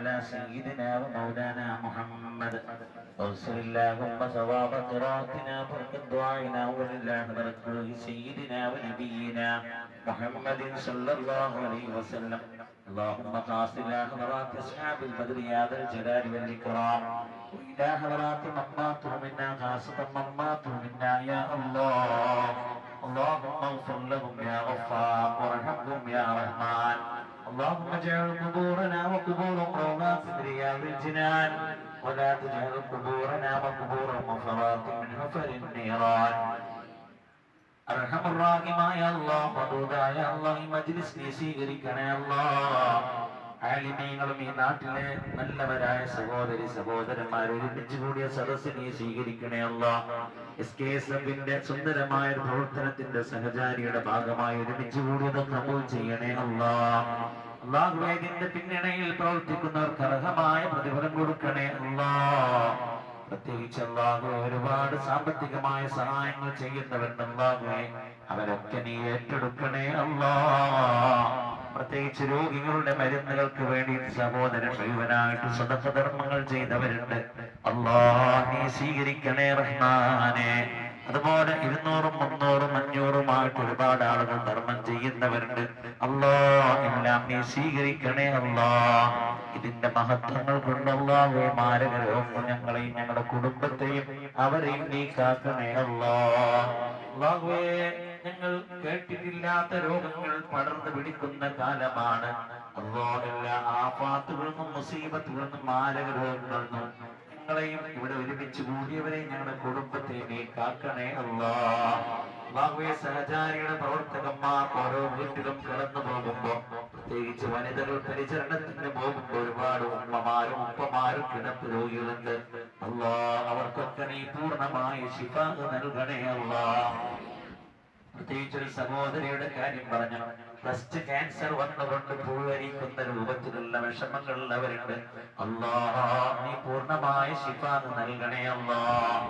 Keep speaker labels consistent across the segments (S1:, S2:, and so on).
S1: على سيدنا ومولانا محمد واغفر اللهم ثواب قراءتنا بركة دعائنا ولله بركة سيدنا ونبينا محمد صلى الله عليه وسلم. اللهم خاص إلى حضرات أصحاب البدر يا ذا الجلال والإكرام، وإلى حضرات من ماتوا منا خاصة من ماتوا منا يا الله. اللهم اغفر لهم يا غفار وارحمهم يا رحمن. اللهم اجعل قبورنا وقبور روضات رياض الجنان، ولا تجعل قبورنا وقبور مفرات من حفر النيران. അർഹമർറാഹിമായ അല്ലാഹ്, വദൂദായ അല്ലാഹ്, ഈ മജ്ലിസ് നീ സ്വീകരിക്കണേ അല്ലാഹ്. ആലിമീങ്ങളും ഈ നാട്ടിലെ നല്ലവരായ സഹോദരി സഹോദരന്മാർ ഒരുമിച്ച് കൂടിയ സദസ്സ് നീ സ്വീകരിക്കണേ അല്ലാഹ്. SKSF-ന്റെ സുന്ദരമായ പ്രവർത്തനത്തിന്റെ സഹചാരിയുടെ ഭാഗമായി ഒരുമിച്ച് കൂടിയത് കബൂൽ ചെയ്യണേ അല്ലാഹ്. അല്ലാഹുവേ, ഇതിന്റെ പിന്നണിയിൽ പ്രവർത്തിക്കുന്നവർക്ക് അർഹമായ പ്രതിഫലം കൊടുക്കണേ അല്ലാഹ്. പ്രത്യേകിച്ച് അല്ലാഹു ഒരുപാട് സാമ്പത്തികമായ സഹായങ്ങൾ ചെയ്യുന്നവരുണ്ട് അല്ലാഹുവേ, അവരൊക്കെ നീ ഏറ്റെടുക്കണേ അല്ലാഹ്. പ്രത്യേകിച്ച് രോഗികളുടെ മരുന്നുകൾക്ക് വേണ്ടി സഹോദരൻ മുഴുവനായിട്ട് സദഖധർമ്മങ്ങൾ ചെയ്തവരുണ്ട് അല്ലാഹ്, നീ സ്വീകരിക്കണേ റഹ്മാനെ. അതുപോലെ 200, 300, 500 ഒരുപാട് ആളുകൾ ധർമ്മം ചെയ്യുന്നവരുണ്ട് അല്ലാഹ്, എല്ലാം നീ സ്വീകരിക്കണേ അല്ലാഹ്. ഇതിന്റെ മഹത്വങ്ങൾ കൊണ്ട് അല്ലാഹുവേ, മാരക രോഗങ്ങൾ ഞങ്ങളെയും ഞങ്ങളുടെ കുടുംബത്തെയും അവരെയും നീ കാക്കണേ അല്ലാഹ്. അല്ലാഹുവേ, ഞങ്ങൾ കേട്ടിട്ടില്ലാത്ത രോഗങ്ങൾ പടർന്നു പിടിക്കുന്ന കാലമാണ് അല്ലാഹ്. എല്ലാ ആഫാത്തുകളിൽ നിന്നും മുസീബത്തുകളിൽ നിന്നും മാരക രോഗങ്ങളിൽ നിന്നും ഞങ്ങളെയും ഇവിടെ ഒരുമിച്ച് കൂടിയവരെയും ഞങ്ങളുടെ കുടുംബത്തെ നീ കാക്കണേ അല്ലാഹ്. അല്ലാഹുവേ, സഹചാരിയുടെ പ്രവർത്തകന്മാർ ഓരോ വീട്ടിലും കടന്നു പോകുമ്പോ, പ്രത്യേകിച്ച് വനിതകൾ പരിചരണത്തിന് പോകുമ്പോൾ ഒരുപാട് ഉമ്മമാരും ഉപ്പമാരും കിടപ്പ് രോഗികളുണ്ട് അല്ലാഹ്, അവർക്കൊക്കെ നീ പൂർണ്ണമായ ശിഫ നൽകണേ അല്ലാഹ്. പ്രത്യേകിച്ച് ഒരു സഹോദരിയുടെ കാര്യം പറഞ്ഞു, ബ്രസ്റ്റ് ക്യാൻസർ വന്നുകൊണ്ട് പൂവരിക്കുന്ന രൂപത്തിലുള്ള വിഷമങ്ങളുള്ളവരുണ്ട് അല്ലാഹ്, നീ പൂർണ്ണമായ ശിഫ നൽകണേ അല്ലാഹ്.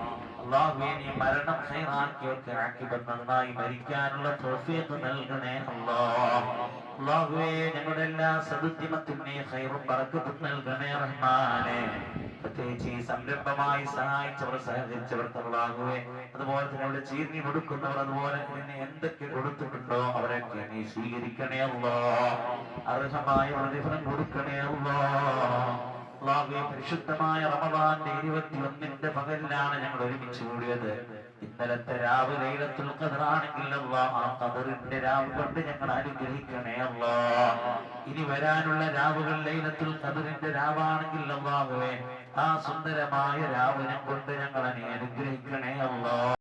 S1: അല്ലാഹുവേ, നീ മരണം ഖൈറാക്കിയവർക്ക് ആഖിബത്ത് നന്നായി മരിക്കാനുള്ള തൗഫീഖ് നൽകണേ അല്ലാഹ്. അല്ലാഹുവേ, ഞങ്ങളുടെ എല്ലാ സദുദ്യമത്തിനും നീ ഖൈറും ബറക്കത്തും നൽകണേ റഹ്മാനെ. പ്രത്യേകിച്ച് ഈ സംരംഭമായി സഹായിച്ചവർ സഹകരിച്ചവർക്ക് അല്ലാഹുവേ, അതുപോലെ തന്നെ അവിടെ ചീർണി കൊടുക്കുന്നവർ, അതുപോലെ തന്നെ എന്തൊക്കെ കൊടുത്തിട്ടുണ്ടോ അവരൊക്കെ നീ സ്വീകരിക്കണേ അല്ലാഹ്. അർഹമായ പ്രതിഫലം കൊടുക്കണേ അല്ലാഹ്. അല്ലാഹുവേ, പരിശുദ്ധമായ റമദാന്റെ 21-ന്റെ പകലിലാണ് ഞങ്ങൾ ഒരുമിച്ച് കൂടിയത്. ഇന്നലത്തെ രാവ് ലൈലത്തുൽ ഖദറാണെങ്കിൽ അല്ലാഹ്, ആ ഖദറിന്റെ രാവ് കൊണ്ട് ഞങ്ങൾ അനുഗ്രഹിക്കണേ അല്ലാഹ്. ഇനി വരാനുള്ള രാവുകൾ ലൈലത്തുൽ ഖദറിന്റെ രാവാണെങ്കിൽ അല്ലാഹുവേ, ആ സുന്ദരമായ രാവിനെ കൊണ്ട് ഞങ്ങൾ